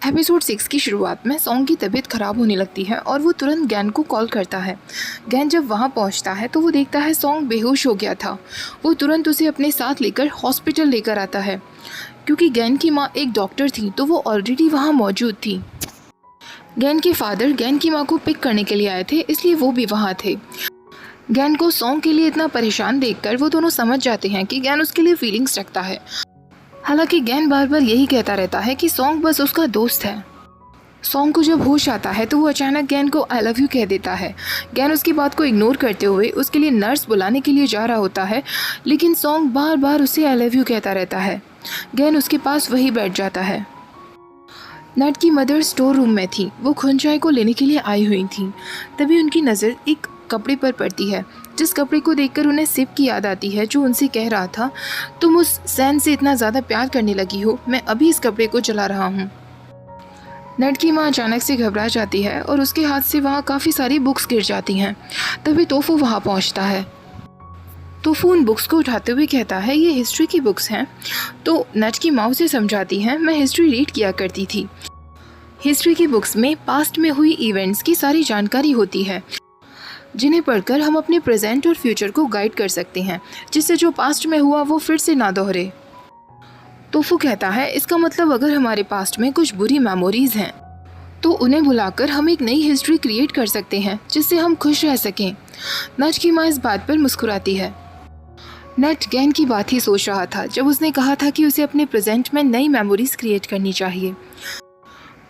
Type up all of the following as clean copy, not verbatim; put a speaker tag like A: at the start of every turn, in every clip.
A: Episode 6 की शुरुआत में सॉन्ग की तबीयत ख़राब होने लगती है और वो तुरंत गैन को कॉल करता है। गैन जब वहाँ पहुँचता है तो वो देखता है सॉन्ग बेहोश हो गया था। वो तुरंत उसे अपने साथ लेकर हॉस्पिटल लेकर आता है। क्योंकि गैन की माँ एक डॉक्टर थी तो वो ऑलरेडी वहाँ मौजूद थी। गैन के फादर गैन की माँ को पिक करने के लिए आए थे, इसलिए वो भी वहाँ थे। गैन को सॉन्ग के लिए इतना परेशान देखकर वो दोनों समझ जाते हैं कि गैन उसके लिए फीलिंग्स रखता है। हालांकि गैन बार बार यही कहता रहता है कि सॉन्ग बस उसका दोस्त है। सॉन्ग को जब होश आता है तो वो अचानक गैन को आई लव यू कह देता है। गैन उसकी बात को इग्नोर करते हुए उसके लिए नर्स बुलाने के लिए जा रहा होता है, लेकिन सॉन्ग बार बार उसे आई लव यू कहता रहता है। गैन उसके पास वही बैठ जाता है। नट की मदर स्टोर रूम में थी। वो खुनचाई को लेने के लिए आई हुई थी। तभी उनकी नज़र एक कपड़े पर पड़ती है, जिस कपड़े को देखकर उन्हें सिप की याद आती है, जो उनसे कह रहा था, तुम उस सैन से इतना ज़्यादा प्यार करने लगी हो, मैं अभी इस कपड़े को जला रहा हूँ। नट की माँ अचानक से घबरा जाती है और उसके हाथ से वहाँ काफ़ी सारी बुक्स गिर जाती हैं। तभी तोफू वहाँ पहुँचता है। तोफू उन बुक्स को उठाते हुए कहता है, ये हिस्ट्री की बुक्स हैं। तो नट की माँ उसे समझाती हैं, मैं हिस्ट्री रीड किया करती थी। हिस्ट्री की बुक्स में पास्ट में हुई इवेंट्स की सारी जानकारी होती है, जिन्हें पढ़कर हम अपने प्रेजेंट और फ्यूचर को गाइड कर सकते हैं, जिससे जो पास्ट में हुआ वो फिर से ना दोहरे। तोफू कहता है, इसका मतलब अगर हमारे पास्ट में कुछ बुरी मेमोरीज हैं तो उन्हें भुलाकर हम एक नई हिस्ट्री क्रिएट कर सकते हैं, जिससे हम खुश रह सकें। नट की माँ इस बात पर मुस्कुराती है। नट गैन की बात ही सोच रहा था जब उसने कहा था कि उसे अपने प्रेजेंट में नई मेमोरीज क्रिएट करनी चाहिए।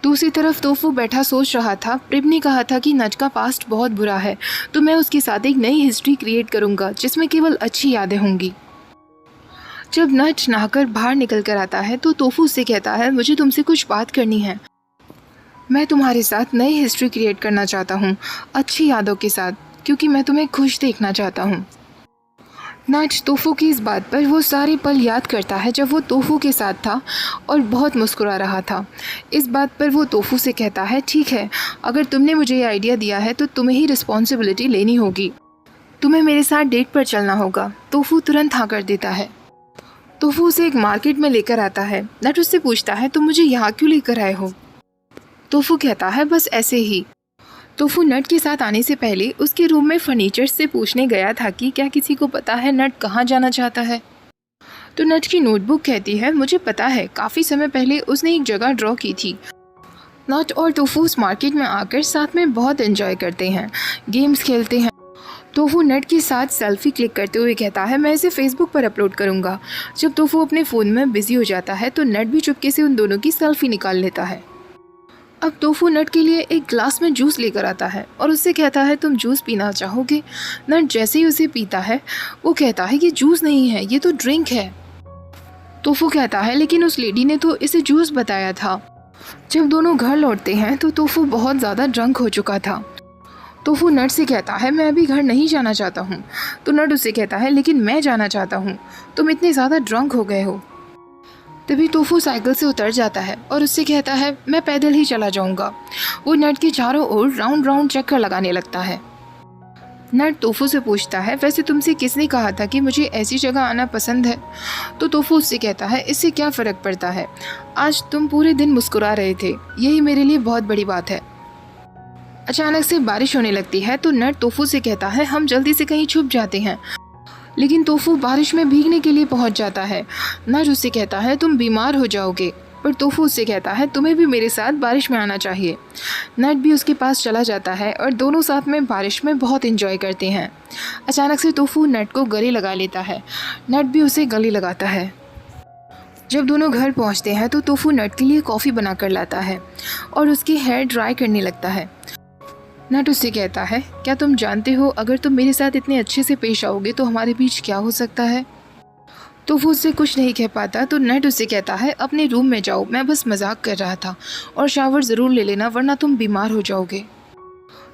A: दूसरी तरफ तोफू बैठा सोच रहा था, प्रिप ने कहा था कि नट का पास्ट बहुत बुरा है, तो मैं उसके साथ एक नई हिस्ट्री क्रिएट करूंगा जिसमें केवल अच्छी यादें होंगी। जब नट नहाकर बाहर निकल कर आता है तो तोफू उससे कहता है, मुझे तुमसे कुछ बात करनी है। मैं तुम्हारे साथ नई हिस्ट्री क्रिएट करना चाहता हूँ, अच्छी यादों के साथ, क्योंकि मैं तुम्हें खुश देखना चाहता हूँ। नट तोफू की इस बात पर वो सारे पल याद करता है जब वो तोफू के साथ था और बहुत मुस्कुरा रहा था। इस बात पर वो तोफू से कहता है, ठीक है, अगर तुमने मुझे ये आइडिया दिया है तो तुम्हें ही रिस्पॉन्सिबिलिटी लेनी होगी। तुम्हें मेरे साथ डेट पर चलना होगा। तोफू तुरंत हाँ कर देता है। तोफू उसे एक मार्केट में लेकर आता है। नट उससे पूछता है, तुम मुझे यहाँ क्यों लेकर आए हो? तोफू कहता है, बस ऐसे ही। तोफू नट के साथ आने से पहले उसके रूम में फर्नीचर से पूछने गया था कि क्या किसी को पता है नट कहाँ जाना चाहता है। तो नट की नोटबुक कहती है, मुझे पता है, काफ़ी समय पहले उसने एक जगह ड्रॉ की थी। नट और तोफू उस मार्केट में आकर साथ में बहुत एंजॉय करते हैं, गेम्स खेलते हैं। तोफू नट के साथ सेल्फी क्लिक करते हुए कहता है, मैं इसे फेसबुक पर अपलोड करूँगा। जब तोफू अपने फ़ोन में बिजी हो जाता है तो नट भी चुपके से उन दोनों की सेल्फी निकाल लेता है। अब तोफू नट के लिए एक ग्लास में जूस लेकर आता है और उससे कहता है, तुम जूस पीना चाहोगे? नट जैसे ही उसे पीता है वो कहता है, ये जूस नहीं है, ये तो ड्रिंक है। तोफू कहता है, लेकिन उस लेडी ने तो इसे जूस बताया था। जब दोनों घर लौटते हैं तो तोफू बहुत ज़्यादा ड्रंक हो चुका था। तोफू नट से कहता है, मैं अभी घर नहीं जाना चाहता हूँ। तो नट उससे कहता है, लेकिन मैं जाना चाहता हूँ, तुम इतने ज़्यादा ड्रंक हो गए हो। तभी तोफू साइकिल से उतर जाता है और उससे कहता है, मैं पैदल ही चला जाऊंगा। वो नट के चारों ओर राउंड राउंड चक्कर लगाने लगता है। नट तोफू से पूछता है, वैसे तुमसे किसने कहा था कि मुझे ऐसी जगह आना पसंद है? तो तोफू उससे कहता है, इससे क्या फ़र्क पड़ता है, आज तुम पूरे दिन मुस्कुरा रहे थे, यही मेरे लिए बहुत बड़ी बात है। अचानक से बारिश होने लगती है तो नट तोफू से कहता है, हम जल्दी से कहीं छुप जाते हैं। लेकिन तोफू बारिश में भीगने के लिए पहुंच जाता है। नट उससे कहता है, तुम बीमार हो जाओगे। पर तोफू उससे कहता है, तुम्हें भी मेरे साथ बारिश में आना चाहिए। नट भी उसके पास चला जाता है और दोनों साथ में बारिश में बहुत एंजॉय करते हैं। अचानक से तोफू नट को गले लगा लेता है। नट भी उसे गले लगाता है। जब दोनों घर पहुंचते हैं तो तोफू नट के लिए कॉफ़ी बनाकर लाता है और उसके हेयर ड्राई करने लगता है। नट उससे कहता है, क्या तुम जानते हो, अगर तुम मेरे साथ इतने अच्छे से पेश आओगे तो हमारे बीच क्या हो सकता है? तो वो उससे कुछ नहीं कह पाता तो नट उससे कहता है, अपने रूम में जाओ, मैं बस मजाक कर रहा था, और शावर ज़रूर ले लेना वरना तुम बीमार हो जाओगे।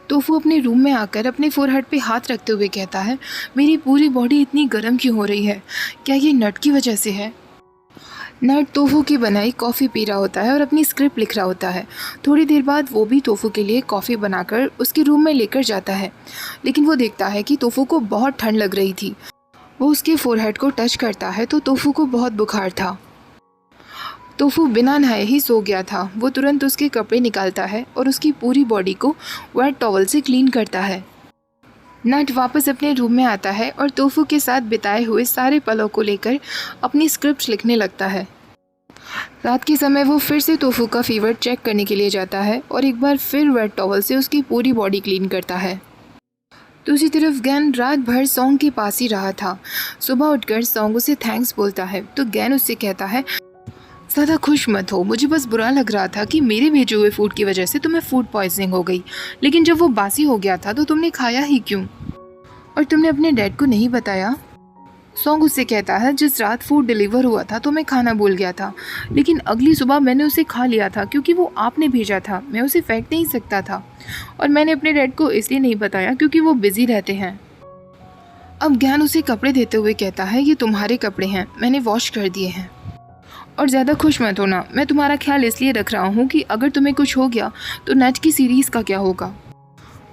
A: तो वो अपने रूम में आकर अपने फोरहेड पे हाथ रखते हुए कहता है, मेरी पूरी बॉडी इतनी गर्म क्यों हो रही है, क्या ये नट की वजह से है? नट तोफू की बनाई कॉफ़ी पी रहा होता है और अपनी स्क्रिप्ट लिख रहा होता है। थोड़ी देर बाद वो भी तोफू के लिए कॉफ़ी बनाकर उसके रूम में लेकर जाता है, लेकिन वो देखता है कि तोफू को बहुत ठंड लग रही थी। वो उसके फोरहेड को टच करता है तो तोफू को बहुत बुखार था। तोफू बिना नहाए ही सो गया था। वो तुरंत उसके कपड़े निकालता है और उसकी पूरी बॉडी को वेट टॉवल से क्लीन करता है। नट वापस अपने रूम में आता है और तोफू के साथ बिताए हुए सारे पलों को लेकर अपनी स्क्रिप्ट लिखने लगता है। रात के समय वो फिर से तोफू का फीवर चेक करने के लिए जाता है और एक बार फिर वेट टॉवल से उसकी पूरी बॉडी क्लीन करता है। दूसरी तरफ गैन रात भर सॉन्ग के पास ही रहा था। सुबह उठकर सॉन्ग उसे थैंक्स बोलता है तो गैन उससे कहता है, ज़्यादा खुश मत हो, मुझे बस बुरा लग रहा था कि मेरे भेजे हुए फूड की वजह से तुम्हें फूड पॉइजनिंग हो गई, लेकिन जब वो बासी हो गया था तो तुमने खाया ही क्यों, और तुमने अपने डैड को नहीं बताया। सॉन्ग उससे कहता है, जिस रात फूड डिलीवर हुआ था तो मैं खाना भूल गया था, लेकिन अगली सुबह मैंने उसे खा लिया था क्योंकि वो आपने भेजा था, मैं उसे फेंक नहीं सकता था, और मैंने अपने डैड को इसलिए नहीं बताया क्योंकि वो बिजी रहते हैं। अब ज्ञान उसे कपड़े देते हुए कहता है, ये तुम्हारे कपड़े हैं, मैंने वॉश कर दिए हैं, और ज़्यादा खुश मत होना, मैं तुम्हारा ख्याल इसलिए रख रहा हूँ कि अगर तुम्हें कुछ हो गया तो नेट की सीरीज़ का क्या होगा।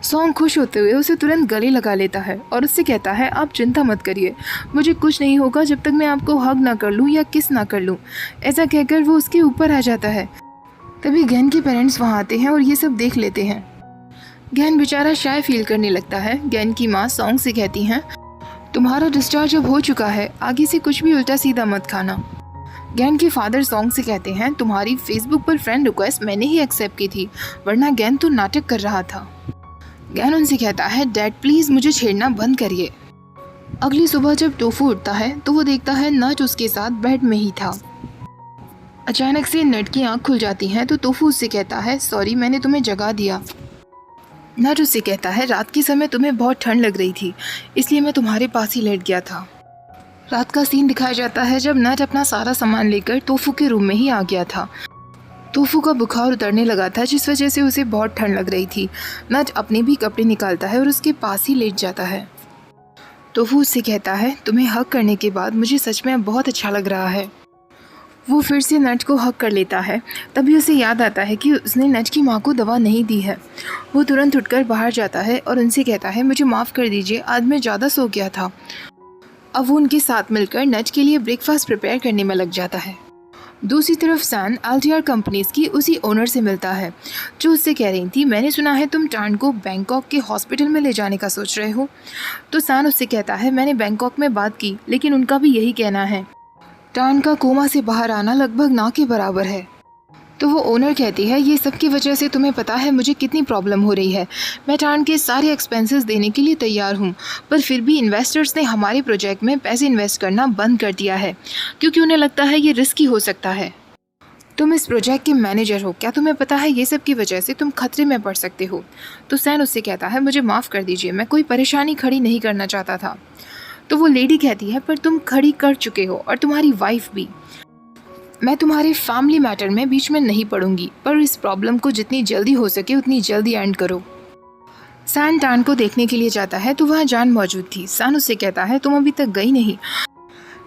A: सॉन्ग खुश होते हुए उसे तुरंत गले लगा लेता है और उससे कहता है, आप चिंता मत करिए, मुझे कुछ नहीं होगा जब तक मैं आपको हग ना कर लूँ या किस ना कर लूँ। ऐसा कहकर वो उसके ऊपर आ जाता है। तभी गैन के पेरेंट्स वहाँ आते हैं और ये सब देख लेते हैं। गैन बेचारा शाय फील करने लगता है। गैन की माँ सॉन्ग से कहती हैं, तुम्हारा डिस्चार्ज अब हो चुका है, आगे से कुछ भी उल्टा सीधा मत खाना। गैन के फादर सॉन्ग से कहते हैं, तुम्हारी फेसबुक पर फ्रेंड रिक्वेस्ट मैंने ही एक्सेप्ट की थी, वरना गैन तो नाटक कर रहा था। गैन उनसे कहता है, डैड प्लीज़ मुझे छेड़ना बंद करिए। अगली सुबह जब टोफू उठता है तो वो देखता है नट उसके साथ बेड में ही था। अचानक से नट की आंख खुल जाती है तो टोफू उससे कहता है, सॉरी मैंने तुम्हें जगा दिया। नट उससे कहता है, रात के समय तुम्हें बहुत ठंड लग रही थी, इसलिए मैं तुम्हारे पास ही लेट गया था। रात का सीन दिखाया जाता है जब नट अपना सारा सामान लेकर टोफू के रूम में ही आ गया था। टोफू का बुखार उतरने लगा था जिस वजह से उसे बहुत ठंड लग रही थी। नट अपने भी कपड़े निकालता है और उसके पास ही लेट जाता है। टोफू उससे कहता है, तुम्हें हग करने के बाद मुझे सच में बहुत अच्छा लग रहा है। वो फिर से नट को हग कर लेता है। तभी उसे याद आता है कि उसने नट की माँ को दवा नहीं दी है। वो तुरंत उठकर बाहर जाता है और उनसे कहता है, मुझे माफ़ कर दीजिए, आज मैं ज़्यादा सो गया था। अब वो उनके साथ मिलकर नट के लिए ब्रेकफास्ट प्रिपेयर करने में लग जाता है। दूसरी तरफ सैन LTR कंपनीज की उसी ओनर से मिलता है जो उससे कह रही थी, मैंने सुना है तुम टान को बैंकॉक के हॉस्पिटल में ले जाने का सोच रहे हो। तो सैन उससे कहता है, मैंने बैंकॉक में बात की, लेकिन उनका भी यही कहना है, टान का कोमा से बाहर आना लगभग ना के बराबर है। तो वो ओनर कहती है, ये सब की वजह से तुम्हें पता है मुझे कितनी प्रॉब्लम हो रही है। मैं टान के सारे एक्सपेंसेस देने के लिए तैयार हूँ, पर फिर भी इन्वेस्टर्स ने हमारे प्रोजेक्ट में पैसे इन्वेस्ट करना बंद कर दिया है क्योंकि उन्हें लगता है ये रिस्की हो सकता है। तुम इस प्रोजेक्ट के मैनेजर हो, क्या तुम्हें पता है ये सब की वजह से तुम खतरे में पड़ सकते हो। तो सैन उससे कहता है, मुझे माफ़ कर दीजिए, मैं कोई परेशानी खड़ी नहीं करना चाहता था। तो वो लेडी कहती है, पर तुम खड़ी कर चुके हो और तुम्हारी वाइफ भी। मैं तुम्हारे फैमिली मैटर में बीच में नहीं पड़ूंगी, पर इस प्रॉब्लम को जितनी जल्दी हो सके उतनी जल्दी एंड करो। सैन टान को देखने के लिए जाता है तो वहाँ जान मौजूद थी। सैन उससे कहता है, तुम अभी तक गई नहीं।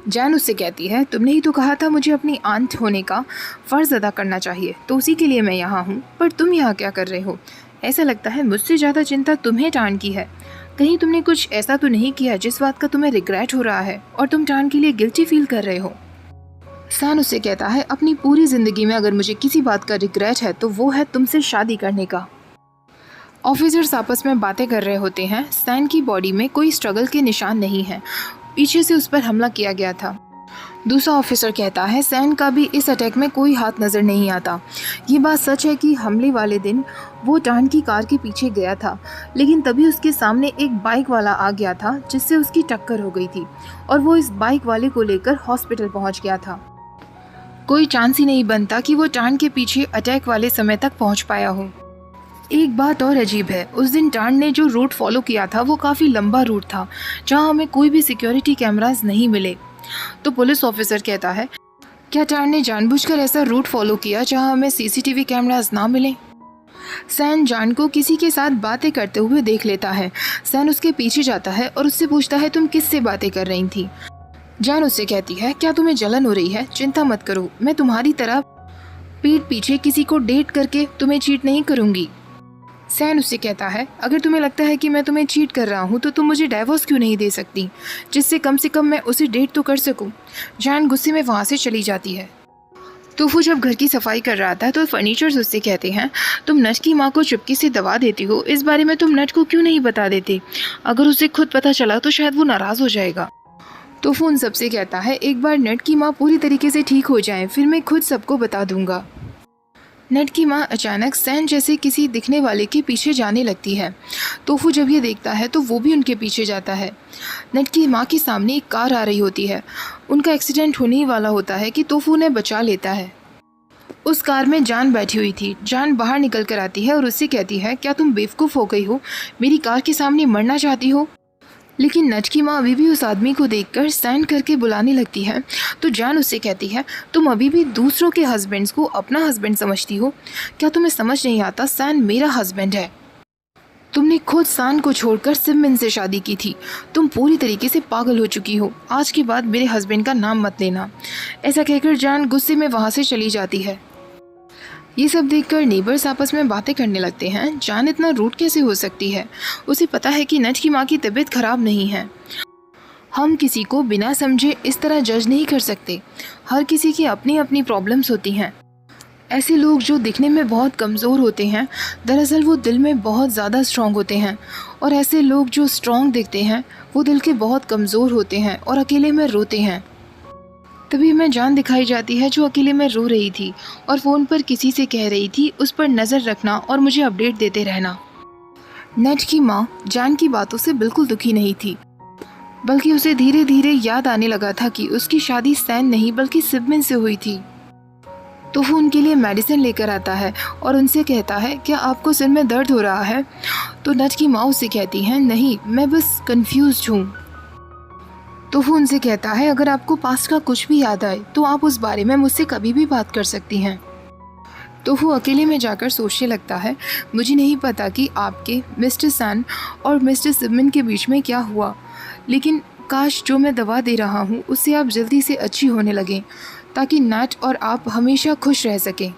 A: जान उससे कहती है, तुमने ही तो कहा था मुझे अपनी आंट होने का फ़र्ज़ अदा करना चाहिए, तो उसी के लिए मैं यहाँ हूँ, पर तुम यहाँ क्या कर रहे हो। ऐसा लगता है मुझसे ज़्यादा चिंता तुम्हें टान की है। कहीं तुमने कुछ ऐसा तो नहीं किया जिस बात का तुम्हें रिग्रेट हो रहा है और तुम टान के लिए गिल्टी फील कर रहे हो। सैन उससे कहता है, अपनी पूरी ज़िंदगी में अगर मुझे किसी बात का रिग्रेट है तो वो है तुमसे शादी करने का। ऑफिसर्स आपस में बातें कर रहे होते हैं। सैन की बॉडी में कोई स्ट्रगल के निशान नहीं है, पीछे से उस पर हमला किया गया था। दूसरा ऑफिसर कहता है, सैन का भी इस अटैक में कोई हाथ नज़र नहीं आता। ये बात सच है कि हमले वाले दिन वो टान की कार के पीछे गया था, लेकिन तभी उसके सामने एक बाइक वाला आ गया था जिससे उसकी टक्कर हो गई थी और वो इस बाइक वाले को लेकर हॉस्पिटल पहुंच गया था। कोई चांस ही नहीं बनता कि वो टान के पीछे अटैक वाले समय तक पहुंच पाया हो। एक बात और अजीब है, उस दिन टान ने जो रूट फॉलो किया था वो काफ़ी लंबा रूट था जहां हमें कोई भी सिक्योरिटी कैमरास नहीं मिले। तो पुलिस ऑफिसर कहता है, क्या टान ने जानबूझकर ऐसा रूट फॉलो किया जहां हमें CCTV कैमरास ना मिले। सैन जान को किसी के साथ बातें करते हुए देख लेता है। सैन उसके पीछे जाता है और उससे पूछता है, तुम किससे बातें कर रही थी। जान उससे कहती है, क्या तुम्हें जलन हो रही है, चिंता मत करो, मैं तुम्हारी तरह पीठ पीछे किसी को डेट करके तुम्हें चीट नहीं करूंगी। सैन उससे कहता है, अगर तुम्हें लगता है कि मैं तुम्हें चीट कर रहा हूँ तो तुम मुझे डाइवोर्स क्यों नहीं दे सकती, जिससे कम से कम मैं उसे डेट तो कर सकूँ। जान गुस्से में वहाँ से चली जाती है। टोफू जब घर की सफाई कर रहा था तो फर्नीचर्स उससे कहते हैं, तुम नट की माँ को चुपके से दवा देती हो, इस बारे में तुम नट को क्यों नहीं बता देते? अगर उसे खुद पता चला तो शायद वो नाराज़ हो जाएगा। टोफू उन सबसे कहता है, एक बार नट की माँ पूरी तरीके से ठीक हो जाए फिर मैं खुद सबको बता दूंगा। नट की माँ अचानक सैन जैसे किसी दिखने वाले के पीछे जाने लगती है। टोफू जब ये देखता है तो वो भी उनके पीछे जाता है। नट की माँ के सामने एक कार आ रही होती है। उनका एक्सीडेंट होने ही वाला होता है कि टोफू उन्हें बचा लेता है। उस कार में जान बैठी हुई थी। जान बाहर निकल कर आती है और उससे कहती है, क्या तुम बेवकूफ़ हो गई हो? मेरी कार के सामने मरना चाहती हो? लेकिन नट की माँ अभी भी उस आदमी को देखकर सैन करके बुलाने लगती है। तो जान उससे कहती है, तुम अभी भी दूसरों के हस्बैंड्स को अपना हस्बैंड समझती हो? क्या तुम्हें समझ नहीं आता? सैन मेरा हस्बैंड है। तुमने खुद सैन को छोड़कर सिमन से शादी की थी। तुम पूरी तरीके से पागल हो चुकी हो। आज के बाद मेरे हस्बैंड का नाम मत लेना। ऐसा कहकर जान गुस्से में वहाँ से चली जाती है। ये सब देखकर नेबर्स आपस में बातें करने लगते हैं। जान इतना रूड कैसे हो सकती है? उसे पता है कि नट की माँ की तबीयत खराब नहीं है। हम किसी को बिना समझे इस तरह जज नहीं कर सकते। हर किसी की अपनी अपनी प्रॉब्लम्स होती हैं। ऐसे लोग जो दिखने में बहुत कमज़ोर होते हैं, दरअसल वो दिल में बहुत ज़्यादा स्ट्रॉन्ग होते हैं। और ऐसे लोग जो स्ट्रॉन्ग दिखते हैं वो दिल के बहुत कमज़ोर होते हैं और अकेले में रोते हैं। तभी हमें जान दिखाई जाती है जो अकेले में रो रही थी और फ़ोन पर किसी से कह रही थी उस पर नज़र रखना और मुझे अपडेट देते रहना। नट की माँ जान की बातों से बिल्कुल दुखी नहीं थी, बल्कि उसे धीरे धीरे याद आने लगा था कि उसकी शादी सैन नहीं बल्कि सिमन से हुई थी। तो वो उनके लिए मेडिसिन लेकर आता है और उनसे कहता है, क्या आपको सिर में दर्द हो रहा है? तो नट की माँ उससे कहती हैं, नहीं, मैं बस कंफ्यूज्ड हूँ। तो वो उनसे कहता है, अगर आपको पास्ट का कुछ भी याद आए तो आप उस बारे में मुझसे कभी भी बात कर सकती हैं। तो वो अकेले में जाकर सोचने लगता है, मुझे नहीं पता कि आपके मिस्टर सैन और मिस्टर सिमन के बीच में क्या हुआ, लेकिन काश जो मैं दवा दे रहा हूँ उससे आप जल्दी से अच्छी होने लगें ताकि नट और आप हमेशा खुश रह सकें।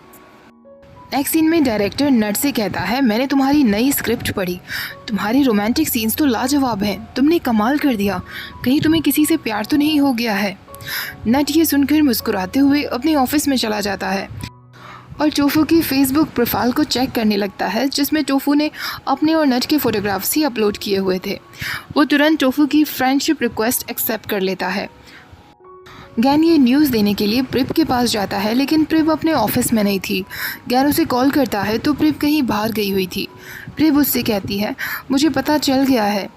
A: नेक्स्ट सीन में डायरेक्टर नट से कहता है, मैंने तुम्हारी नई स्क्रिप्ट पढ़ी। तुम्हारे रोमांटिक सीन्स तो लाजवाब हैं। तुमने कमाल कर दिया। कहीं तुम्हें किसी से प्यार तो नहीं हो गया है? नट ये सुनकर मुस्कुराते हुए अपने ऑफिस में चला जाता है और टोफू की फेसबुक प्रोफाइल को चेक करने लगता है, जिसमें टोफू ने अपने और नट के फ़ोटोग्राफ्स ही अपलोड किए हुए थे। वो तुरंत टोफू की फ्रेंडशिप रिक्वेस्ट एक्सेप्ट कर लेता है। गैन ये न्यूज़ देने के लिए प्रिप के पास जाता है, लेकिन प्रिप अपने ऑफिस में नहीं थी। गैन उसे कॉल करता है तो प्रिप कहीं बाहर गई हुई थी। प्रिप उससे कहती है, मुझे पता चल गया है,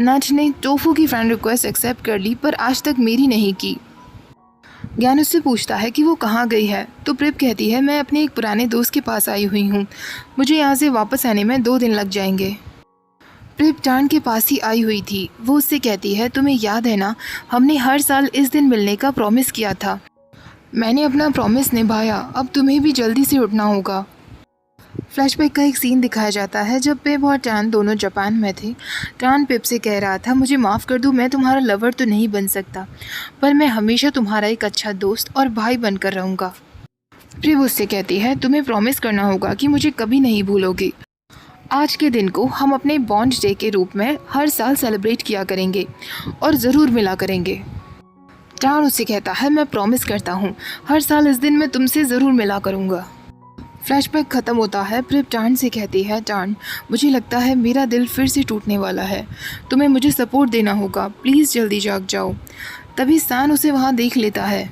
A: नट ने टोफू की फ्रेंड रिक्वेस्ट एक्सेप्ट कर ली पर आज तक मेरी नहीं की। गैन उससे पूछता है कि वो कहाँ गई है, तो प्रिप कहती है, मैं अपने एक पुराने दोस्त के पास आई हुई हूँ। मुझे यहाँ से वापस आने में 2 दिन लग जाएंगे। प्रिप टान के पास ही आई हुई थी। वो उससे कहती है, तुम्हें याद है ना, हमने हर साल इस दिन मिलने का प्रॉमिस किया था। मैंने अपना प्रॉमिस निभाया, अब तुम्हें भी जल्दी से उठना होगा। फ्लैशबैक का एक सीन दिखाया जाता है जब पिप और टान दोनों जापान में थे। टान पिप से कह रहा था, मुझे माफ़ कर दो, मैं तुम्हारा लवर तो नहीं बन सकता, पर मैं हमेशा तुम्हारा एक अच्छा दोस्त और भाई बनकर रहूँगा। प्रिप उससे कहती है, तुम्हें प्रॉमिस करना होगा कि मुझे कभी नहीं भूलोगे। आज के दिन को हम अपने बॉन्ड डे के रूप में हर साल सेलिब्रेट किया करेंगे और ज़रूर मिला करेंगे। टान उससे कहता है, मैं प्रॉमिस करता हूँ, हर साल इस दिन मैं तुमसे ज़रूर मिला करूँगा। फ्लैशबैक ख़त्म होता है। प्रिप टान से कहती है, टान, मुझे लगता है मेरा दिल फिर से टूटने वाला है। तुम्हें मुझे सपोर्ट देना होगा, प्लीज़ जल्दी जाग जाओ। तभी सैन उसे वहाँ देख लेता है।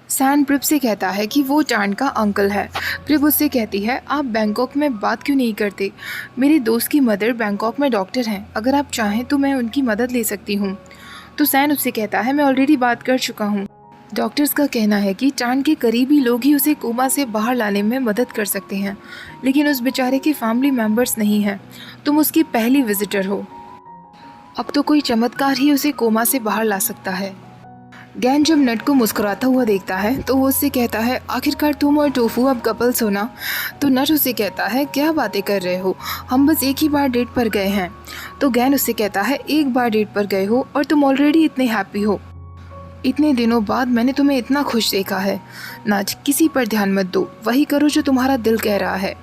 A: सैन प्रिप से कहता है कि वो टान का अंकल है। प्रिप उससे कहती है, आप बैंकॉक में बात क्यों नहीं करते? मेरे दोस्त की मदर बैंकॉक में डॉक्टर हैं, अगर आप चाहें तो मैं उनकी मदद ले सकती हूँ। तो सैन उससे कहता है, मैं ऑलरेडी बात कर चुका हूँ। डॉक्टर्स का कहना है कि टान के करीबी लोग ही उसे कोमा से बाहर लाने में मदद कर सकते हैं, लेकिन उस बेचारे के फैमिली मेम्बर्स नहीं हैं। तुम उसकी पहली विजिटर हो। अब तो कोई चमत्कार ही उसे कोमा से बाहर ला सकता है। गैन जब नट को मुस्कुराता हुआ देखता है तो वो उससे कहता है, आखिरकार तुम और टोफू अब कपल्स हो ना? तो नट उससे कहता है, क्या बातें कर रहे हो, हम बस एक ही बार डेट पर गए हैं। तो गैन उससे कहता है, एक बार डेट पर गए हो और तुम ऑलरेडी इतने हैप्पी हो। इतने दिनों बाद मैंने तुम्हें इतना खुश देखा है। नट, किसी पर ध्यान मत दो, वही करो जो तुम्हारा दिल कह रहा है।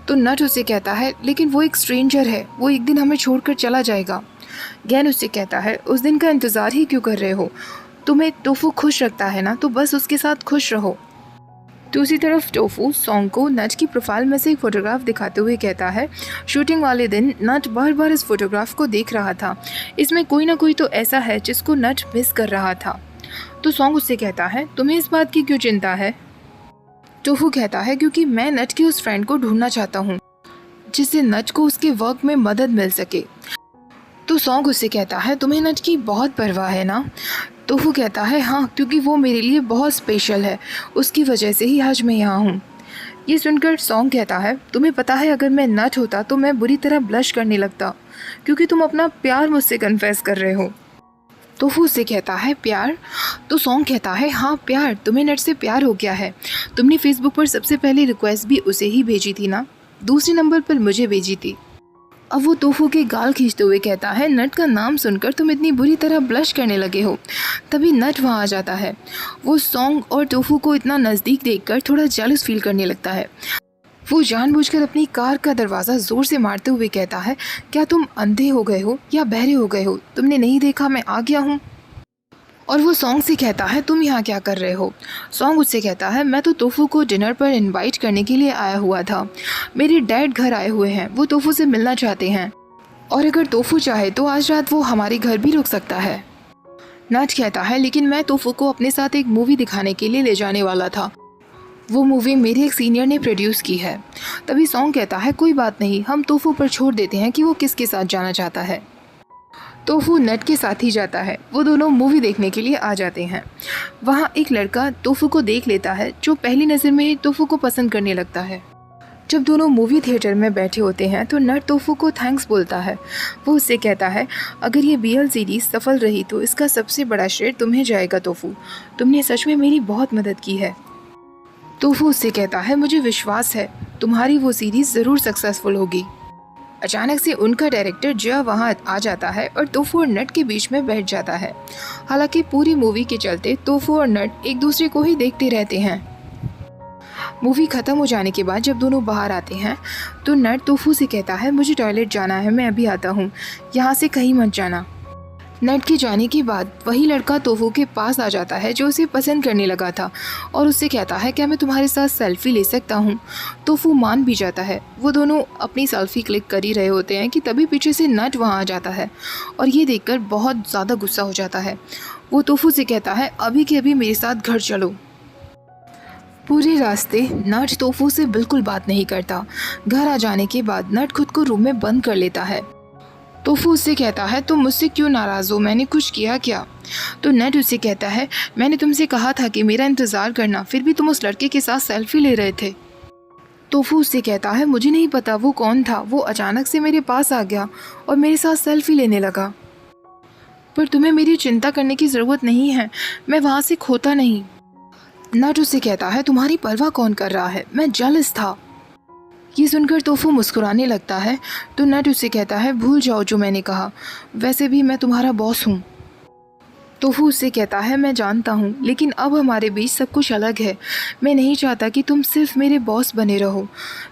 A: तो नट उससे कहता है, लेकिन वो एक स्ट्रेंजर है, वो एक दिन हमें छोड़कर चला जाएगा। गैन उससे कहता है, उस दिन का इंतज़ार ही क्यों कर रहे हो? तुम्हें टोफू खुश रखता है ना, तो बस उसके साथ खुश रहो। दूसरी तरफ टोफू सॉन्ग को नट की प्रोफाइल में से एक फ़ोटोग्राफ दिखाते हुए कहता है, शूटिंग वाले दिन नट बार बार इस फोटोग्राफ को देख रहा था। इसमें कोई ना कोई तो ऐसा है जिसको नट मिस कर रहा था। तो सॉन्ग उससे कहता है, तुम्हें इस बात की क्यों चिंता है? टोफू कहता है, क्योंकि मैं नट के उस फ्रेंड को ढूंढना चाहता हूँ जिससे नट को उसके वर्क में मदद मिल सके। तो सॉन्ग उससे कहता है, तुम्हें नट की बहुत परवाह है ना? टोफू कहता है, हाँ, क्योंकि वो मेरे लिए बहुत स्पेशल है, उसकी वजह से ही आज मैं यहाँ हूँ। ये सुनकर सॉन्ग कहता है, तुम्हें पता है अगर मैं नट होता तो मैं बुरी तरह ब्लश करने लगता, क्योंकि तुम अपना प्यार मुझसे कन्फेस कर रहे हो। टोफू उससे कहता है, प्यार? तो सॉन्ग कहता है, हाँ प्यार, तुम्हें नट से प्यार हो गया है। तुमने फेसबुक पर सबसे पहले रिक्वेस्ट भी उसे ही भेजी थी ना, दूसरे नंबर पर मुझे भेजी थी। अब वो टोफू के गाल खींचते हुए कहता है, नट का नाम सुनकर तुम इतनी बुरी तरह ब्लश करने लगे हो। तभी नट वहाँ आ जाता है। वो सॉन्ग और टोफू को इतना नज़दीक देखकर थोड़ा जेलस फील करने लगता है। वो जानबूझकर अपनी कार का दरवाज़ा ज़ोर से मारते हुए कहता है, क्या तुम अंधे हो गए हो या बहरे हो गए हो? तुमने नहीं देखा मैं आ गया हूँ? और वो सॉन्ग से कहता है, तुम यहाँ क्या कर रहे हो? सॉन्ग उससे कहता है, मैं तो टोफू को डिनर पर इनवाइट करने के लिए आया हुआ था। मेरे डैड घर आए हुए हैं, वो टोफू से मिलना चाहते हैं, और अगर टोफू चाहे तो आज रात वो हमारे घर भी रुक सकता है। नट कहता है, लेकिन मैं टोफू को अपने साथ एक मूवी दिखाने के लिए ले जाने वाला था। वो मूवी मेरे एक सीनियर ने प्रोड्यूस की है। तभी सॉन्ग कहता है, कोई बात नहीं, हम टोफू पर छोड़ देते हैं कि वो किसके साथ जाना चाहता है। टोफू नट के साथ ही जाता है। वो दोनों मूवी देखने के लिए आ जाते हैं। वहाँ एक लड़का टोफू को देख लेता है, जो पहली नज़र में टोफू को पसंद करने लगता है। जब दोनों मूवी थिएटर में बैठे होते हैं तो नट टोफू को थैंक्स बोलता है। वो उससे कहता है, अगर ये BL सीरीज़ सफल रही तो इसका सबसे बड़ा श्रेय तुम्हें जाएगा टोफू। तुमने सच में मेरी बहुत मदद की है। टोफू उससे कहता है, मुझे विश्वास है तुम्हारी वो सीरीज़ ज़रूर सक्सेसफुल होगी। अचानक से उनका डायरेक्टर जिया वहाँ आ जाता है और टोफू और नट के बीच में बैठ जाता है। हालांकि पूरी मूवी के चलते टोफू और नट एक दूसरे को ही देखते रहते हैं। मूवी ख़त्म हो जाने के बाद जब दोनों बाहर आते हैं तो नट टोफू से कहता है, मुझे टॉयलेट जाना है, मैं अभी आता हूँ, यहाँ से कहीं मत जाना। नट के जाने के बाद वही लड़का टोफू के पास आ जाता है जो उसे पसंद करने लगा था, और उससे कहता है, क्या मैं तुम्हारे साथ सेल्फ़ी ले सकता हूँ? टोफू मान भी जाता है। वो दोनों अपनी सेल्फ़ी क्लिक कर ही रहे होते हैं कि तभी पीछे से नट वहाँ आ जाता है और ये देखकर बहुत ज़्यादा गुस्सा हो जाता है। वो टोफू से कहता है, अभी के अभी मेरे साथ घर चलो। पूरे रास्ते नट टोफू से बिल्कुल बात नहीं करता। घर आ जाने के बाद नट खुद को रूम में बंद कर लेता है। टोफू उससे कहता है, तुम मुझसे क्यों नाराज़ हो? मैंने कुछ किया क्या? तो नट उससे कहता है, मैंने तुमसे कहा था कि मेरा इंतज़ार करना, फिर भी तुम उस लड़के के साथ सेल्फ़ी ले रहे थे। टोफू उससे कहता है, मुझे नहीं पता वो कौन था, वो अचानक से मेरे पास आ गया और मेरे साथ सेल्फ़ी लेने लगा। पर तुम्हें मेरी चिंता करने की ज़रूरत नहीं है, मैं वहाँ से खोता नहीं। नट उससे कहता है, तुम्हारी परवाह कौन कर रहा है, मैं जेलस था। ये सुनकर टोफू मुस्कुराने लगता है तो नट उससे कहता है, भूल जाओ जो मैंने कहा, वैसे भी मैं तुम्हारा बॉस हूँ। टोफू उससे कहता है, मैं जानता हूँ, लेकिन अब हमारे बीच सब कुछ अलग है। मैं नहीं चाहता कि तुम सिर्फ मेरे बॉस बने रहो,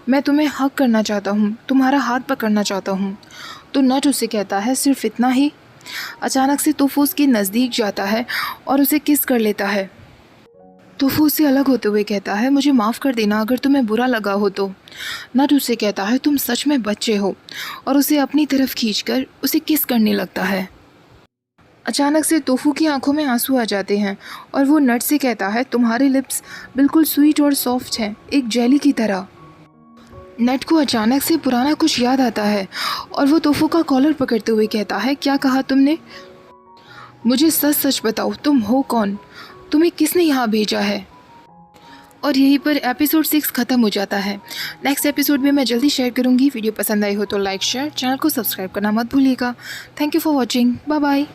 A: मैं तुम्हें हक करना चाहता हूँ, तुम्हारा हाथ पकड़ना चाहता हूँ। तो नट उससे कहता है, सिर्फ इतना ही? अचानक से टोफू उसके नज़दीक जाता है और उसे किस कर लेता है। टोफू उससे अलग होते हुए कहता है, मुझे माफ़ कर देना अगर तुम्हें बुरा लगा हो तो। नट उससे कहता है, तुम सच में बच्चे हो, और उसे अपनी तरफ खींचकर उसे किस करने लगता है। अचानक से टोफू की आंखों में आंसू आ जाते हैं और वो नट से कहता है, तुम्हारे लिप्स बिल्कुल स्वीट और सॉफ्ट हैं, एक जेली की तरह। नट को अचानक से पुराना कुछ याद आता है और वो टोफू का कॉलर पकड़ते हुए कहता है, क्या कहा तुमने? मुझे सच सच बताओ, तुम हो कौन? तुम्हें किसने यहाँ भेजा है? और यहीं पर एपिसोड 6 ख़त्म हो जाता है। नेक्स्ट एपिसोड में मैं जल्दी शेयर करूँगी। वीडियो पसंद आई हो तो लाइक शेयर, चैनल को सब्सक्राइब करना मत भूलिएगा। Thank you for watching. Bye bye.